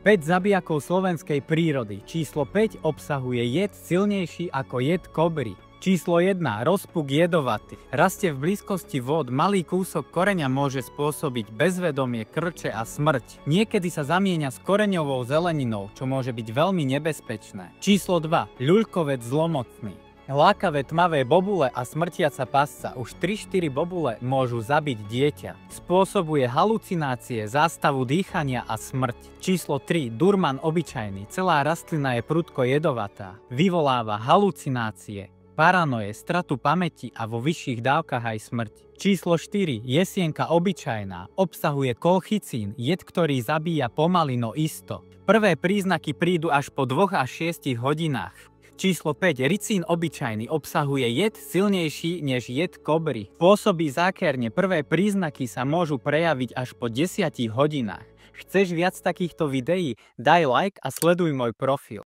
5 zabijakov slovenskej prírody. Číslo 5 obsahuje jed silnejší ako jed kobry. Číslo 1. Rozpuk jedovatý. Rastie v blízkosti vôd, malý kúsok koreňa môže spôsobiť bezvedomie, krče a smrť. Niekedy sa zamieňa s koreňovou zeleninou, čo môže byť veľmi nebezpečné. Číslo 2. Ľuľkovec zlomocný. Lákavé tmavé bobule a smrtiaca pasca, už 3-4 bobule môžu zabiť dieťa. Spôsobuje halucinácie, zástavu dýchania a smrť. Číslo 3. Durman obyčajný. Celá rastlina je prudko jedovatá. Vyvoláva halucinácie, paranoje, stratu pamäti a vo vyšších dávkach aj smrť. Číslo 4. Jesienka obyčajná. Obsahuje kolchicín, jed, ktorý zabíja pomaly, no isto. Prvé príznaky prídu až po 2 až 6 hodinách. Číslo 5. Ricín obyčajný obsahuje jed silnejší než jed kobry. Pôsobí zákerne, prvé príznaky sa môžu prejaviť až po 10 hodinách. Chceš viac takýchto videí? Daj like a sleduj môj profil.